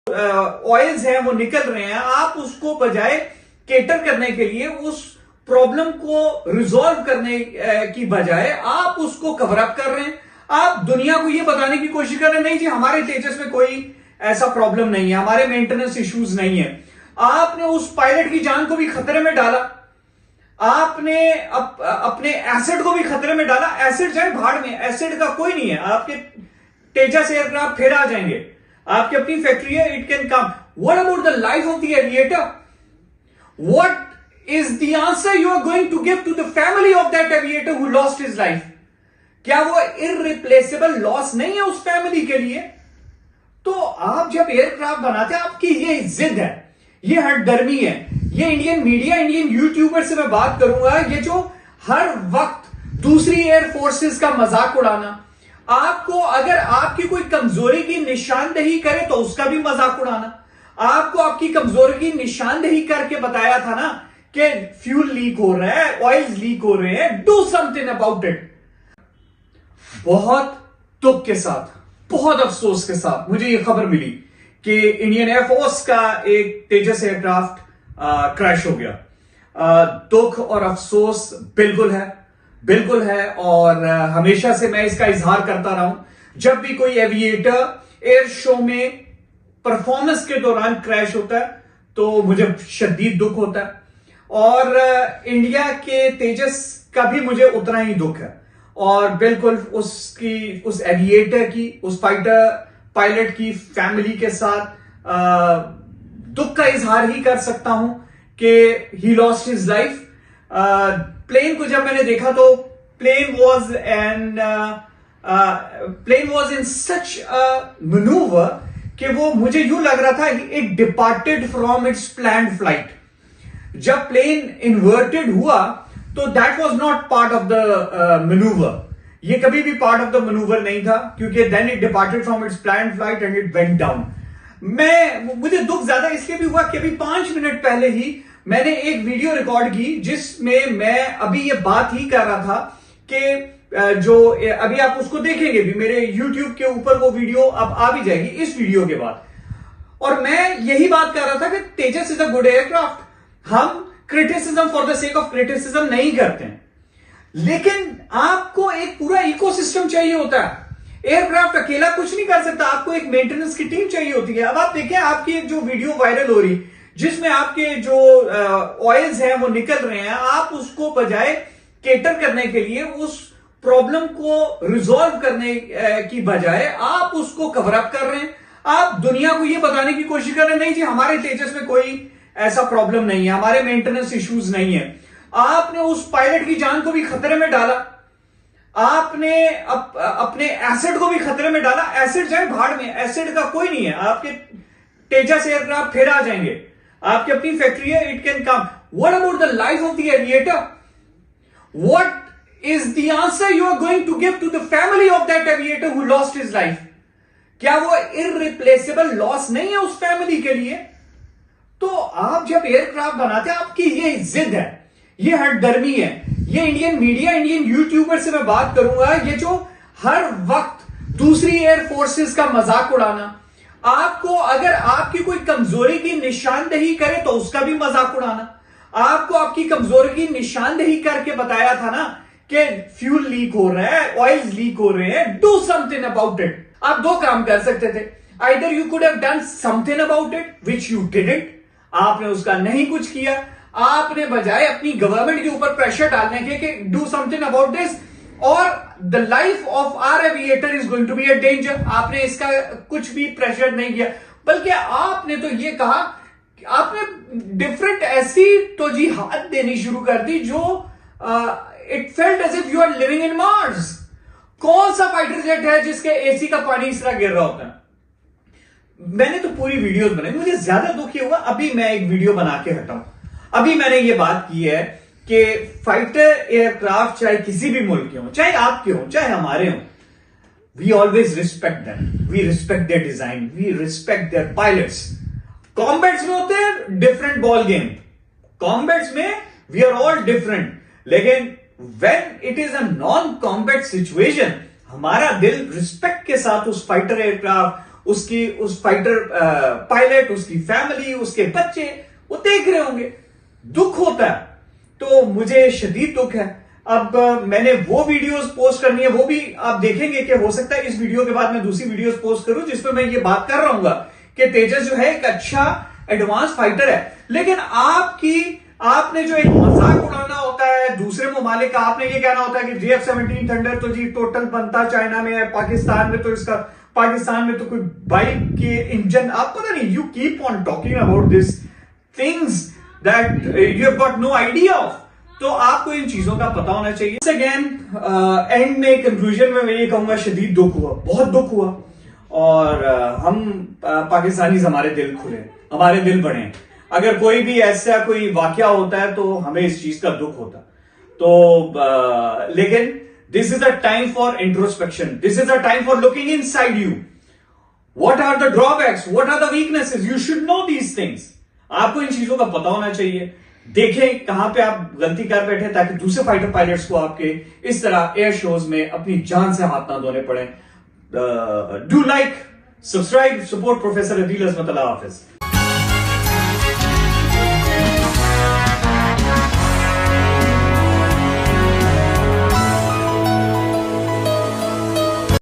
Oils हैं वो निकल रहे हैं, आप उसको बजाय केटर करने के लिए उस प्रॉब्लम को रिजॉल्व करने की बजाय आप उसको कवर अप कर रहे हैं। आप दुनिया को ये बताने की कोशिश कर रहे हैं नहीं जी हमारे तेजस में कोई ऐसा प्रॉब्लम नहीं है, हमारे मेंटेनेंस इश्यूज नहीं है। आपने उस पायलट की जान को भी खतरे में डाला, आपने अपने एसेट को भी खतरे में डाला। एसेट जाए भाड़ में, एसेट का कोई नहीं है। आपके तेजस एयरक्राफ्ट फिर आ जाएंगे, आपकी अपनी फैक्ट्री है, it can come. What about the life of the aviator? What is the answer you are going to give to the family of that aviator who lost his life? क्या वो irreplaceable loss नहीं है उस family के लिए? तो आप जब एयरक्राफ्ट बनाते हैं, आपकी ये जिद है, ये हटदर्मी है, ये इंडियन मीडिया, इंडियन यूट्यूबर से मैं बात करूंगा, ये जो हर वक्त दूसरी एयर फोर्सेस का मजाक उड़ाना, आपको अगर आपकी कोई कमजोरी की निशानदेही करे तो उसका भी मजाक उड़ाना। आपको आपकी कमजोरी की निशानदेही करके बताया था ना कि फ्यूल लीक हो रहा है, ऑयल्स लीक हो रहे हैं, डू समथिंग अबाउट इट। बहुत दुख के साथ, बहुत अफसोस के साथ मुझे यह खबर मिली कि इंडियन एयरफोर्स का एक तेजस एयरक्राफ्ट क्रैश हो गया। दुख और अफसोस बिल्कुल है और हमेशा से मैं इसका इजहार करता रहा हूं। जब भी कोई एविएटर एयर शो में परफॉर्मेंस के दौरान क्रैश होता है तो मुझे शदीद दुख होता है, और इंडिया के तेजस का भी मुझे उतना ही दुख है। और बिल्कुल उस एविएटर की, उस पायलट की फैमिली के साथ दुख का इजहार ही कर सकता हूं कि he lost his life. Plane को जब मैंने देखा तो plane was in such a manoeuvre कि वो मुझे यूं लग रहा था it departed from its planned flight. जब प्लेन इन्वर्टेड हुआ तो that was not part of the manoeuvre. ये कभी भी पार्ट ऑफ द मैनूवर नहीं था, क्योंकि then it departed from its planned flight and it went down. मुझे दुख ज्यादा इसलिए भी हुआ कि अभी 5 मिनट पहले ही मैंने एक वीडियो रिकॉर्ड की जिसमें मैं अभी ये बात ही कर रहा था कि जो अभी आप उसको देखेंगे भी, मेरे YouTube के ऊपर वो वीडियो अब आ भी जाएगी इस वीडियो के बाद। और मैं यही बात कर रहा था कि तेजस इज अ गुड एयरक्राफ्ट। हम criticism for the sake of criticism नहीं करते हैं, लेकिन आपको एक पूरा इकोसिस्टम चाहिए होता है। एयरक्राफ्ट अकेला कुछ नहीं कर सकता, आपको एक मेंटेनेंस की टीम चाहिए होती है। अब आप देखिए, आपकी एक जो वीडियो वायरल हो रही जिसमें आपके जो ऑयल्स हैं वो निकल रहे हैं, आप उसको बजाय केटर करने के लिए उस प्रॉब्लम को रिजॉल्व करने की बजाय आप उसको कवर अप कर रहे हैं। आप दुनिया को यह बताने की कोशिश कर रहे हैं नहीं जी हमारे तेजस में कोई ऐसा प्रॉब्लम नहीं है, हमारे मेंटेनेंस इश्यूज नहीं है। आपने उस पायलट की जान को भी खतरे में डाला, आपने अपने एसेट को भी खतरे में डाला। एसेट जाए भाड़ में, एसेट का कोई नहीं है। आपके तेजस एयरक्राफ्ट फिर आ जाएंगे, आपकी अपनी फैक्ट्री है, it can come. What about the life of the aviator? What is the answer you are going to give to the family of that aviator who lost his life? क्या वो irreplaceable loss नहीं है उस family के लिए? तो आप जब एयरक्राफ्ट बनाते हैं, आपकी ये जिद है, ये हटदर्मी है, ये इंडियन मीडिया, इंडियन यूट्यूबर से मैं बात करूंगा, ये जो हर वक्त दूसरी एयर फोर्सेस का मजाक उड़ाना, आपको अगर आपकी कोई कमजोरी की निशानदेही करे तो उसका भी मजाक उड़ाना। आपको आपकी कमजोरी की निशानदेही करके बताया था ना कि फ्यूल लीक हो रहा है, ऑयल्स लीक हो रहे हैं, डू समथिंग अबाउट इट। आप दो काम कर सकते थे, either you could have done something about it which you didn't, आपने उसका नहीं कुछ किया। आपने बजाय अपनी गवर्नमेंट के ऊपर प्रेशर डालने के कि डू समथिंग अबाउट दिस और the life of our aviator is going to be a danger, आपने इसका कुछ भी प्रेशर नहीं किया, बल्कि आपने तो ये कहा, आपने डिफरेंट ऐसी तो जिहाद देनी शुरू कर दी जो it felt as if you are living in Mars. कौन सा फाइटर जेट है जिसके एसी का पानी इस तरह गिर रहा होता है? मैंने तो पूरी वीडियोस बनाई, मुझे ज्यादा दुख ये हुआ, अभी मैं एक वीडियो बना के हटा हूं। अभी मैंने ये बात की है कि फाइटर एयरक्राफ्ट चाहे किसी भी मुल्क के हो, चाहे आपके हो, चाहे हमारे हो, we always respect them, we respect their design, we respect their pilots. Combats में होते हैं डिफरेंट बॉल गेम, कॉम्बैट्स में वी आर ऑल डिफरेंट, लेकिन when it is a non combat situation, हमारा दिल रिस्पेक्ट के साथ उस फाइटर एयरक्राफ्ट, उसकी उस फाइटर पायलट, उसकी फैमिली, उसके बच्चे वो देख रहे होंगे, दुख होता है। तो मुझे शदीद दुख है। अब मैंने वो वीडियोस पोस्ट करनी है, वो भी आप देखेंगे कि हो सकता है इस वीडियो के बाद मैं दूसरी वीडियोस पोस्ट करूं जिसमें मैं ये बात कर रहा हूं कि तेजस जो है एक अच्छा एडवांस फाइटर है। लेकिन आपने जो एक मजाक उड़ाना होता है दूसरे ममालिक का, आपने ये कहना होता है कि JF-17 थंडर तो जी टोटल बनता चाइना में है, पाकिस्तान में तो कोई बाइक के इंजन, आप पता नहीं, you keep on talking about this things that you have got no idea of. तो आपको इन चीजों का पता होना चाहिए। अगेन एंड में कंक्लूजन में मैं ये कहूंगा, शदीद दुख हुआ, बहुत दुख हुआ। और हम पाकिस्तानी, हमारे दिल खुले, हमारे दिल बड़े। अगर कोई भी ऐसा कोई वाकया होता है तो हमें इस चीज का दुख होता। तो लेकिन this is a time for introspection, this is a time for looking inside you. What are the drawbacks, what are the weaknesses, you should know these things. आपको इन चीजों का पता होना चाहिए। देखें कहां पे आप गलती कर बैठे, ताकि दूसरे फाइटर पायलट्स को आपके इस तरह एयर शोज में अपनी जान से हाथ ना धोने पड़े। Do like, subscribe, support professor Adeel Azmat. Allah Hafiz.